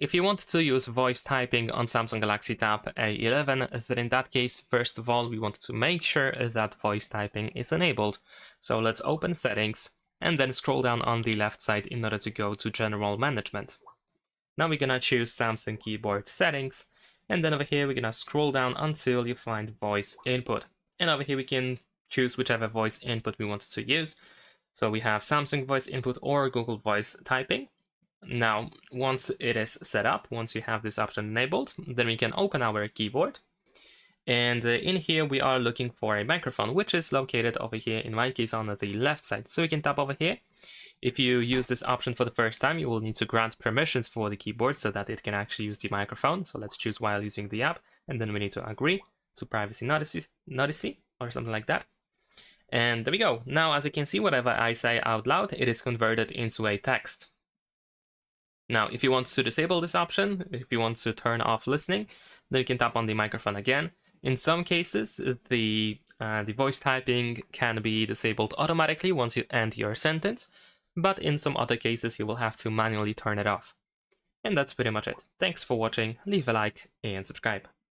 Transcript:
if you want to use voice typing on Samsung Galaxy Tab A11, then in that case, first of all, we want to make sure that voice typing is enabled. So let's open Settings and then scroll down on the left side in order to go to General Management. Now we're gonna choose Samsung Keyboard Settings, and then over here we're gonna scroll down until you find Voice Input. And over here we can choose whichever voice input we want to use. So we have Samsung Voice Input or Google Voice Typing. Now, once it is set up, once you have this option enabled, then we can open our keyboard. And in here, we are looking for a microphone, which is located over here, in my case, on the left side. So we can tap over here. If you use this option for the first time, you will need to grant permissions for the keyboard so that it can actually use the microphone. So let's choose while using the app. And then we need to agree to privacy notice or something like that. And there we go. Now, as you can see, whatever I say out loud, it is converted into a text. Now, if you want to disable this option, if you want to turn off listening, then you can tap on the microphone again. In some cases, the voice typing can be disabled automatically once you end your sentence, but in some other cases, you will have to manually turn it off. And that's pretty much it. Thanks for watching, leave a like and subscribe.